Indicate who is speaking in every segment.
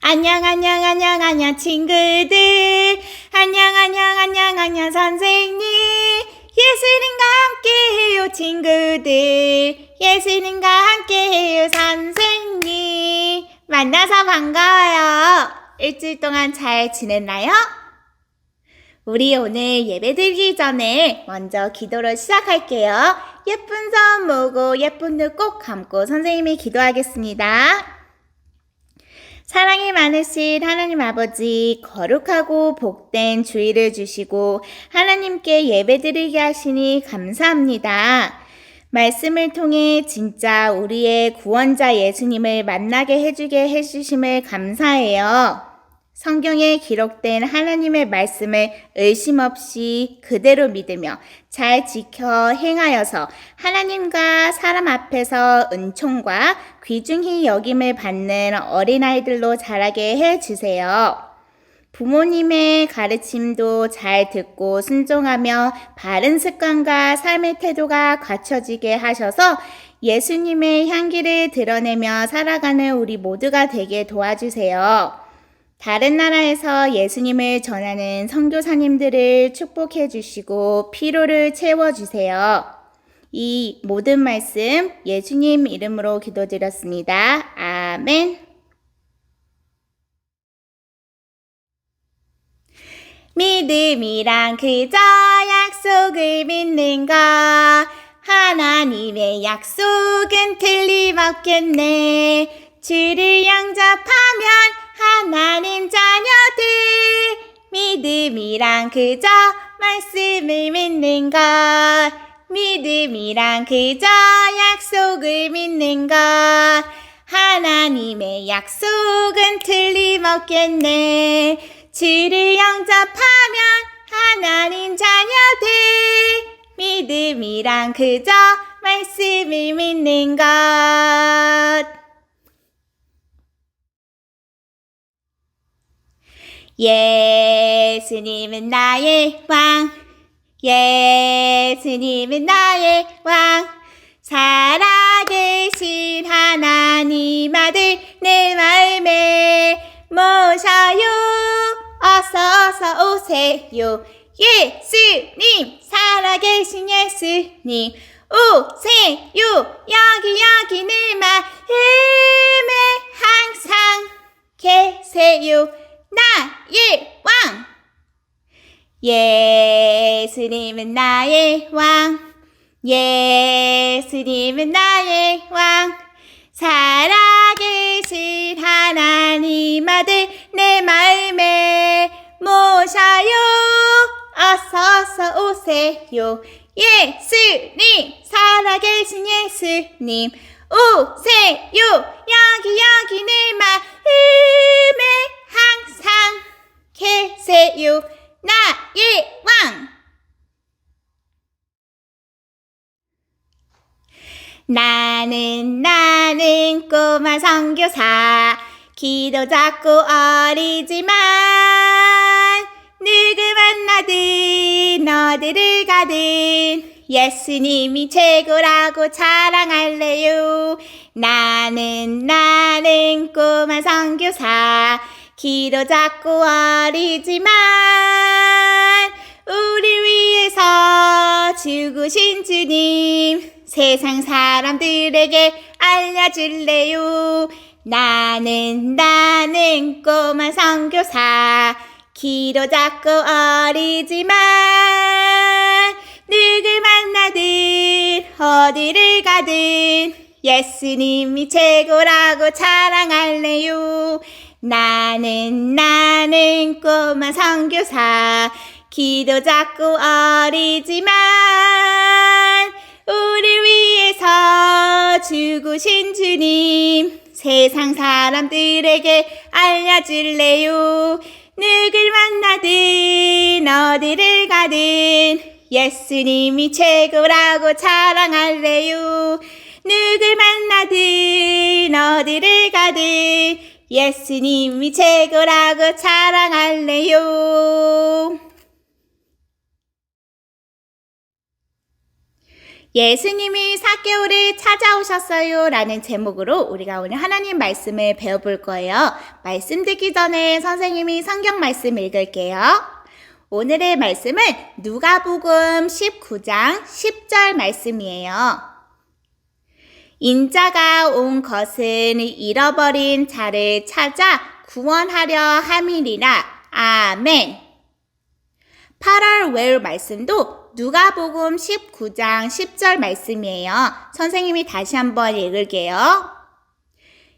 Speaker 1: 안녕 친구들. 안녕 선생님. 예수님과 함께해요 친구들. 예수님과 함께해요 선생님. 만나서 반가워요. 일주일 동안 잘 지냈나요? 우리 오늘 예배 드리기 전에 먼저 기도로 시작할게요. 예쁜 손 모으고 예쁜 눈 꼭 감고 선생님이 기도하겠습니다. 사랑이 많으신 하나님 아버지, 거룩하고 복된 주일을 주시고 하나님께 예배드리게 하시니 감사합니다. 말씀을 통해 진짜 우리의 구원자 예수님을 만나게 해주심을 감사해요. 성경에 기록된 하나님의 말씀을 의심 없이 그대로 믿으며 잘 지켜 행하여서 하나님과 사람 앞에서 은총과 귀중히 여김을 받는 어린아이들로 자라게 해주세요. 부모님의 가르침도 잘 듣고 순종하며 바른 습관과 삶의 태도가 갖춰지게 하셔서 예수님의 향기를 드러내며 살아가는 우리 모두가 되게 도와주세요. 다른 나라에서 예수님을 전하는 선교사님들을 축복해 주시고 피로를 채워주세요. 이 모든 말씀 예수님 이름으로 기도드렸습니다. 아멘. 믿음이란 그저 약속을 믿는 것. 하나님의 약속은 틀림없겠네. 주를 영접하면 하나님 자녀들. 믿음이란 그저 말씀을 믿는 것. 믿음이란 그저 약속을 믿는 것. 하나님의 약속은 틀림없겠네. 주를 영접하면 하나님 자녀들. 믿음이란 그저 말씀을 믿는 것. 예수님은 나의 왕. 예수님은 나의 왕. 살아계신 하나님 아들 내 마음에 모셔요. 어서 오세요. 예수님, 살아계신 예수님 오세요. 여기 내 마음에 항상 계세요. 나의 왕. 예수님은 나의 왕. 예수님은 나의 왕. 살아계신 하나님 아들 내 마음에 모셔요. 어서 오세요. 예수님, 살아계신 예수님 오세요. 여기 내 마음에 항상 계세요. 나의 왕. 나는 꼬마 선교사. 기도 작고 어리지만 누구 만나든 어디를 가든 예수님이 최고라고 자랑할래요. 나는 꼬마 선교사. 기도 작고 어리지만 우리 위해서 죽으신 주님 세상 사람들에게 알려줄래요. 나는 꼬마 선교사. 기도 작고 어리지만 누굴 만나든 어디를 가든 예수님이 최고라고 자랑할래요. 나는 꼬마 선교사. 기도 작고 어리지만 우리 위해서 죽으신 주님 세상 사람들에게 알려줄래요. 누굴 만나든 어디를 가든 예수님이 최고라고 자랑할래요. 누굴 만나든 어디를 가든 예수님이 최고라고 자랑할래요. 예수님이 삭개오를 찾아오셨어요 라는 제목으로 우리가 오늘 하나님 말씀을 배워볼 거예요. 말씀 듣기 전에 선생님이 성경 말씀 읽을게요. 오늘의 말씀은 누가복음 19장 10절 말씀이에요. 인자가 온 것은 잃어버린 자를 찾아 구원하려 함이니라. 아멘. 8월 외울 말씀도 누가복음 19장 10절 말씀이에요. 선생님이 다시 한번 읽을게요.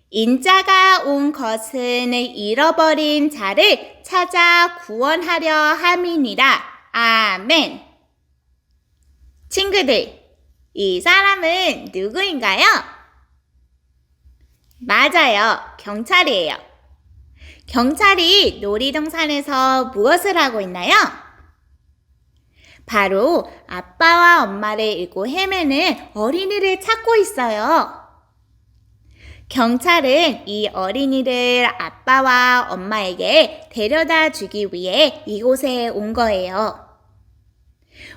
Speaker 1: 인자가 온 것은 잃어버린 자를 찾아 구원하려 함이니라. 아멘. 친구들, 이 사람은 누구인가요? 맞아요. 경찰이에요. 경찰이 놀이동산에서 무엇을 하고 있나요? 바로 아빠와 엄마를 잃고 헤매는 어린이를 찾고 있어요. 경찰은 이 어린이를 아빠와 엄마에게 데려다 주기 위해 이곳에 온 거예요.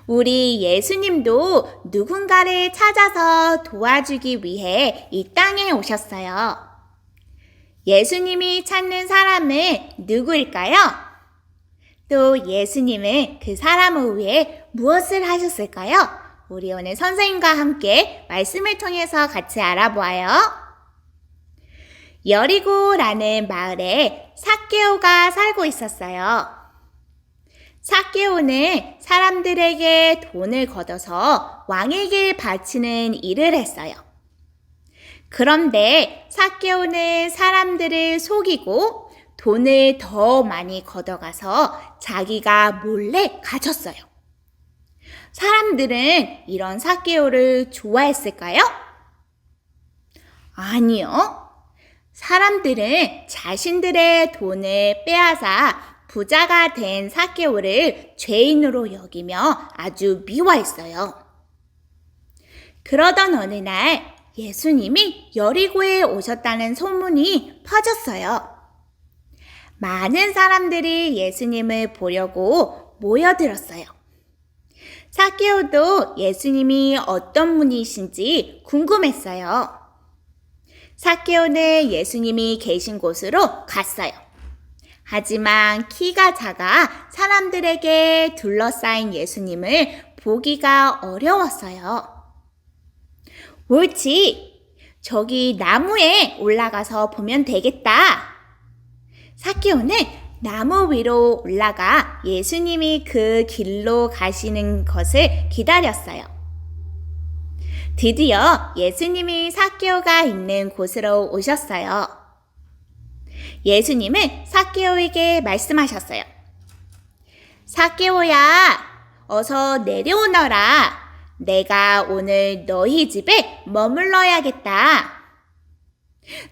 Speaker 1: 우리 예수님도 누군가를 찾아서 도와주기 위해 이 땅에 오셨어요. 예수님이 찾는 사람은 누구일까요? 또 예수님은 그 사람을 위해 무엇을 하셨을까요? 우리 오늘 선생님과 함께 말씀을 통해서 같이 알아보아요. 여리고라는 마을에 삭개오가 살고 있었어요. 삭개오는 사람들에게 돈을 걷어서 왕에게 바치는 일을 했어요. 그런데 삭개오는 사람들을 속이고 돈을 더 많이 걷어가서 자기가 몰래 가졌어요. 사람들은 이런 삭개오를 좋아했을까요? 아니요. 사람들은 자신들의 돈을 빼앗아 부자가 된 삭개오를 죄인으로 여기며 아주 미워했어요. 그러던 어느 날 예수님이 여리고에 오셨다는 소문이 퍼졌어요. 많은 사람들이 예수님을 보려고 모여들었어요. 삭개오도 예수님이 어떤 분이신지 궁금했어요. 삭개오는 예수님이 계신 곳으로 갔어요. 하지만 키가 작아 사람들에게 둘러싸인 예수님을 보기가 어려웠어요. 옳지, 저기 나무에 올라가서 보면 되겠다. 삭개오는 나무 위로 올라가 예수님이 그 길로 가시는 것을 기다렸어요. 드디어 예수님이 삭개오가 있는 곳으로 오셨어요. 예수님은 삭개오에게 말씀하셨어요. 삭개오야, 어서 내려오너라. 내가 오늘 너희 집에 머물러야겠다.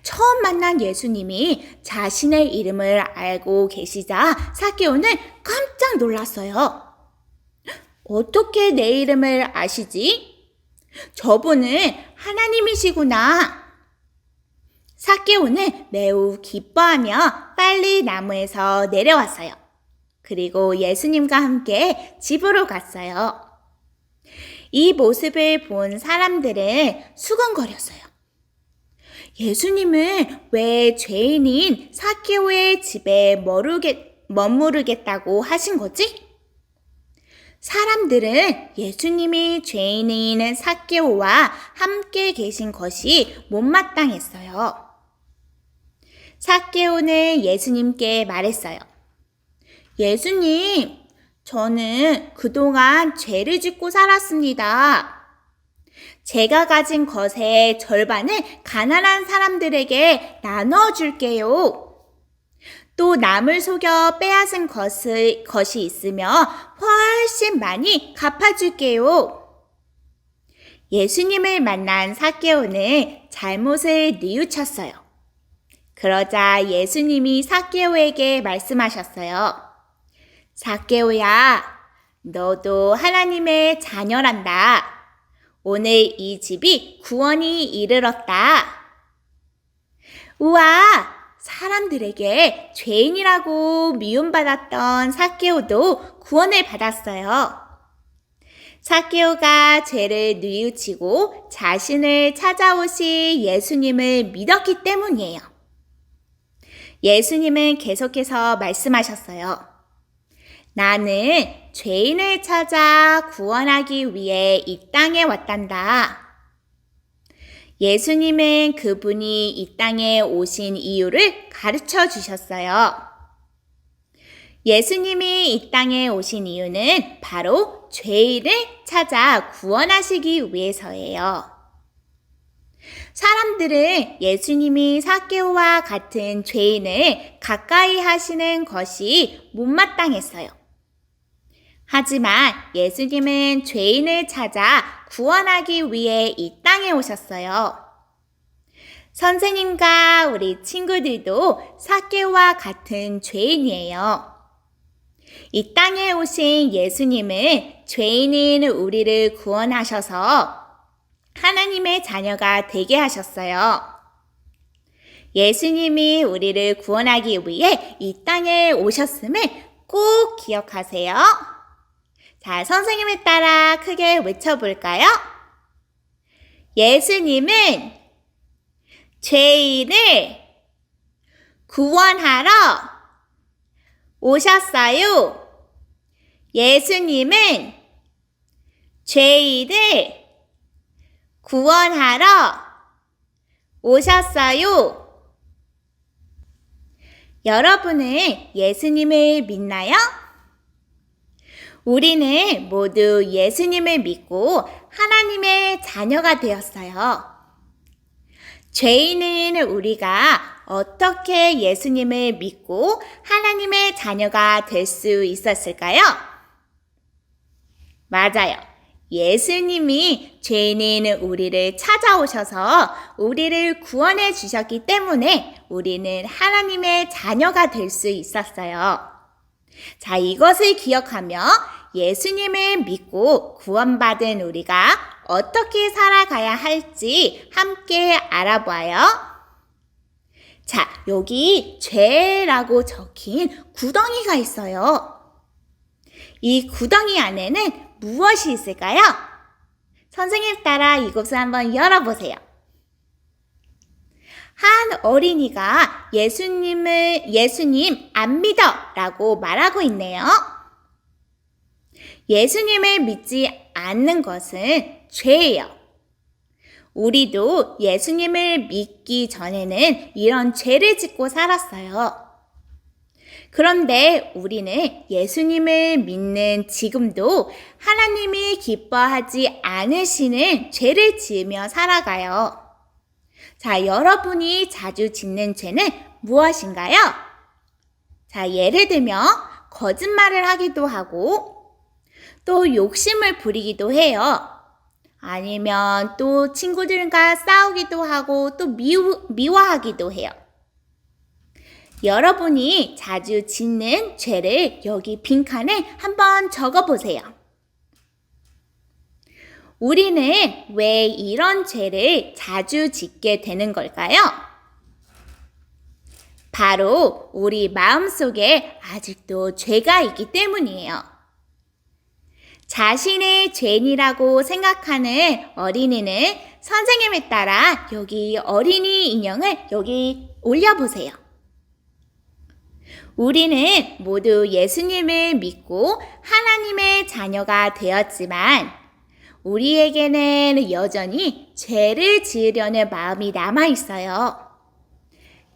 Speaker 1: 처음 만난 예수님이 자신의 이름을 알고 계시자 삭개오는 깜짝 놀랐어요. 어떻게 내 이름을 아시지? 저분은 하나님이시구나. 삭개오는 매우 기뻐하며 빨리 나무에서 내려왔어요. 그리고 예수님과 함께 집으로 갔어요. 이 모습을 본 사람들은 수근거렸어요. 예수님은 왜 죄인인 삭개오의 집에 머무르겠다고 하신 거지? 사람들은 예수님이 죄인인 삭개오와 함께 계신 것이 못마땅했어요. 삭개오는 예수님께 말했어요. 예수님, 저는 그동안 죄를 짓고 살았습니다. 제가 가진 것의 절반을 가난한 사람들에게 나눠줄게요. 또 남을 속여 빼앗은 것이 있으며 훨씬 많이 갚아줄게요. 예수님을 만난 삭개오는 잘못을 뉘우쳤어요. 그러자 예수님이 삭개오에게 말씀하셨어요. 삭개오야, 너도 하나님의 자녀란다. 오늘 이 집이 구원이 이르렀다. 우와! 사람들에게 죄인이라고 미움받았던 삭개오도 구원을 받았어요. 삭개오가 죄를 뉘우치고 자신을 찾아오신 예수님을 믿었기 때문이에요. 예수님은 계속해서 말씀하셨어요. 나는 죄인을 찾아 구원하기 위해 이 땅에 왔단다. 예수님은 그분이 이 땅에 오신 이유를 가르쳐 주셨어요. 예수님이 이 땅에 오신 이유는 바로 죄인을 찾아 구원하시기 위해서예요. 사람들은 예수님이 삭개오와 같은 죄인을 가까이 하시는 것이 못마땅했어요. 하지만 예수님은 죄인을 찾아 구원하기 위해 이 땅에 오셨어요. 선생님과 우리 친구들도 삭개오와 같은 죄인이에요. 이 땅에 오신 예수님은 죄인인 우리를 구원하셔서 하나님의 자녀가 되게 하셨어요. 예수님이 우리를 구원하기 위해 이 땅에 오셨음을 꼭 기억하세요. 자, 선생님을 따라 크게 외쳐볼까요? 예수님은 죄인을 구원하러 오셨어요. 예수님은 죄인을 구원하러 오셨어요. 여러분은 예수님을 믿나요? 우리는 모두 예수님을 믿고 하나님의 자녀가 되었어요. 죄인인 우리가 어떻게 예수님을 믿고 하나님의 자녀가 될 수 있었을까요? 맞아요. 예수님이 죄인인 우리를 찾아오셔서 우리를 구원해 주셨기 때문에 우리는 하나님의 자녀가 될 수 있었어요. 자, 이것을 기억하며 예수님을 믿고 구원받은 우리가 어떻게 살아가야 할지 함께 알아봐요. 자, 여기 죄라고 적힌 구덩이가 있어요. 이 구덩이 안에는 무엇이 있을까요? 선생님 따라 이곳을 한번 열어보세요. 한 어린이가 예수님 안 믿어 라고 말하고 있네요. 예수님을 믿지 않는 것은 죄예요. 우리도 예수님을 믿기 전에는 이런 죄를 짓고 살았어요. 그런데 우리는 예수님을 믿는 지금도 하나님이 기뻐하지 않으시는 죄를 지으며 살아가요. 자, 여러분이 자주 짓는 죄는 무엇인가요? 자, 예를 들면 거짓말을 하기도 하고 또 욕심을 부리기도 해요. 아니면 또 친구들과 싸우기도 하고 또 미워하기도 해요. 여러분이 자주 짓는 죄를 여기 빈칸에 한번 적어보세요. 우리는 왜 이런 죄를 자주 짓게 되는 걸까요? 바로 우리 마음속에 아직도 죄가 있기 때문이에요. 자신의 죄인이라고 생각하는 어린이는 선생님에 따라 여기 어린이 인형을 여기 올려보세요. 우리는 모두 예수님을 믿고 하나님의 자녀가 되었지만 우리에게는 여전히 죄를 지으려는 마음이 남아있어요.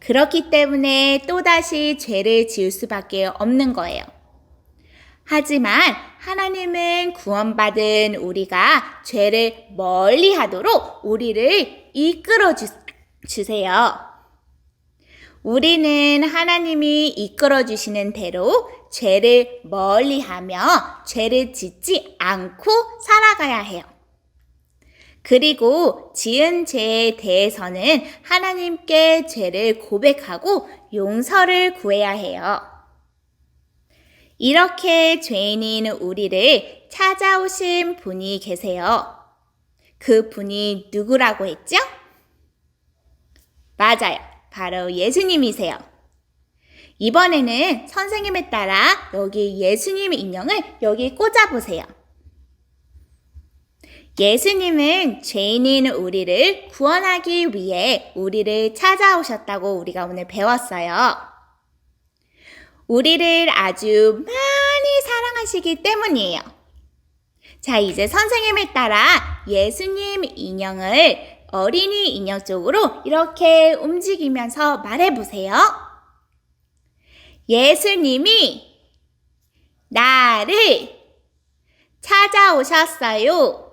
Speaker 1: 그렇기 때문에 또다시 죄를 지을 수밖에 없는 거예요. 하지만 하나님은 구원받은 우리가 죄를 멀리 하도록 우리를 이끌어 주세요. 우리는 하나님이 이끌어 주시는 대로 죄를 멀리 하며 죄를 짓지 않고 살아가야 해요. 그리고 지은 죄에 대해서는 하나님께 죄를 고백하고 용서를 구해야 해요. 이렇게 죄인인 우리를 찾아오신 분이 계세요. 그 분이 누구라고 했죠? 맞아요. 바로 예수님이세요. 이번에는 선생님에 따라 여기 예수님 인형을 여기 꽂아보세요. 예수님은 죄인인 우리를 구원하기 위해 우리를 찾아오셨다고 우리가 오늘 배웠어요. 우리를 아주 많이 사랑하시기 때문이에요. 자, 이제 선생님을 따라 예수님 인형을 어린이 인형 쪽으로 이렇게 움직이면서 말해보세요. 예수님이 나를 찾아오셨어요.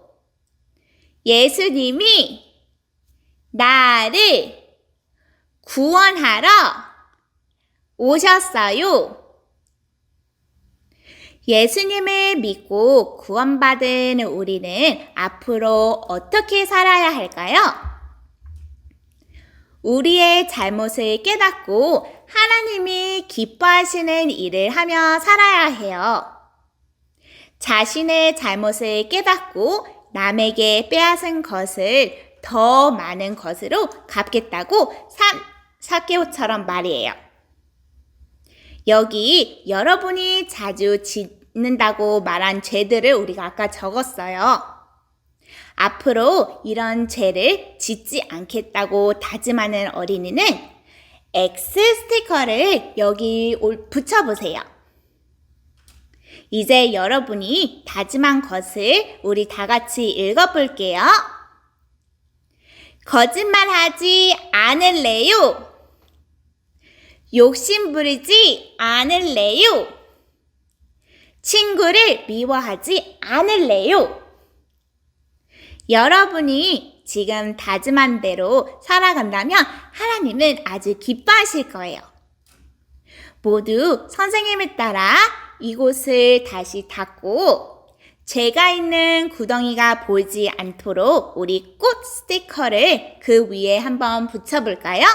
Speaker 1: 예수님이 나를 구원하러 오셨어요. 예수님을 믿고 구원받은 우리는 앞으로 어떻게 살아야 할까요? 우리의 잘못을 깨닫고 하나님이 기뻐하시는 일을 하며 살아야 해요. 자신의 잘못을 깨닫고 남에게 빼앗은 것을 더 많은 것으로 갚겠다고 삭개오처럼 말이에요. 여기 여러분이 자주 짓는다고 말한 죄들을 우리가 아까 적었어요. 앞으로 이런 죄를 짓지 않겠다고 다짐하는 어린이는 X 스티커를 여기 붙여보세요. 이제 여러분이 다짐한 것을 우리 다 같이 읽어볼게요. 거짓말하지 않을래요. 욕심 부리지 않을래요. 친구를 미워하지 않을래요. 여러분이 지금 다짐한 대로 살아간다면 하나님은 아주 기뻐하실 거예요. 모두 선생님을 따라 이곳을 다시 닫고 죄가 있는 구덩이가 보이지 않도록 우리 꽃 스티커를 그 위에 한번 붙여볼까요?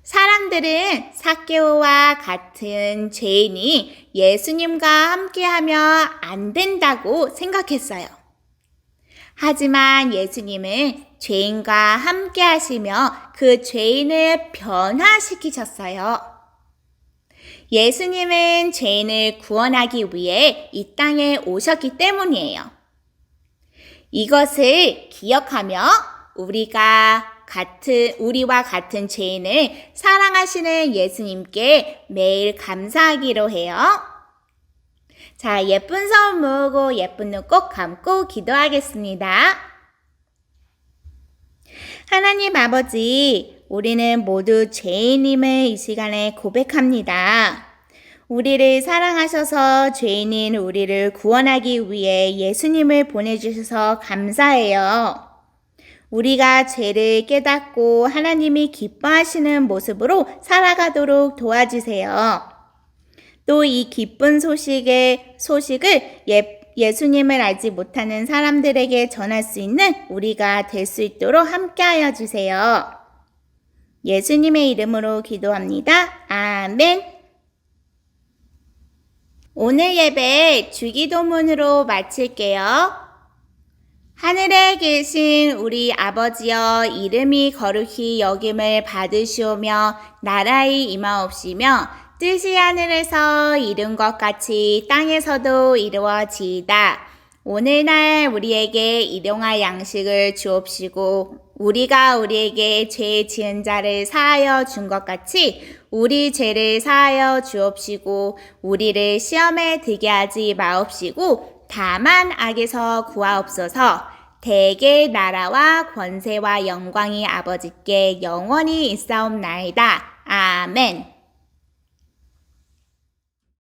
Speaker 1: 사람들은 삭개오와 같은 죄인이 예수님과 함께하면 안 된다고 생각했어요. 하지만 예수님은 죄인과 함께 하시며 그 죄인을 변화시키셨어요. 예수님은 죄인을 구원하기 위해 이 땅에 오셨기 때문이에요. 이것을 기억하며 우리와 같은 죄인을 사랑하시는 예수님께 매일 감사하기로 해요. 자, 예쁜 손 모으고 예쁜 눈 꼭 감고 기도하겠습니다. 하나님 아버지, 우리는 모두 죄인임을 이 시간에 고백합니다. 우리를 사랑하셔서 죄인인 우리를 구원하기 위해 예수님을 보내주셔서 감사해요. 우리가 죄를 깨닫고 하나님이 기뻐하시는 모습으로 살아가도록 도와주세요. 또 이 기쁜 소식을 예수님을 알지 못하는 사람들에게 전할 수 있는 우리가 될 수 있도록 함께하여 주세요. 예수님의 이름으로 기도합니다. 아멘. 오늘 예배 주기도문으로 마칠게요. 하늘에 계신 우리 아버지여, 이름이 거룩히 여김을 받으시오며 나라의 임하옵시며 뜻이 하늘에서 이룬 것 같이 땅에서도 이루어지이다. 오늘날 우리에게 일용할 양식을 주옵시고 우리가 우리에게 죄 지은 자를 사하여 준 것 같이 우리 죄를 사하여 주옵시고 우리를 시험에 들게 하지 마옵시고 다만 악에서 구하옵소서. 대개 나라와 권세와 영광이 아버지께 영원히 있사옵나이다. 아멘.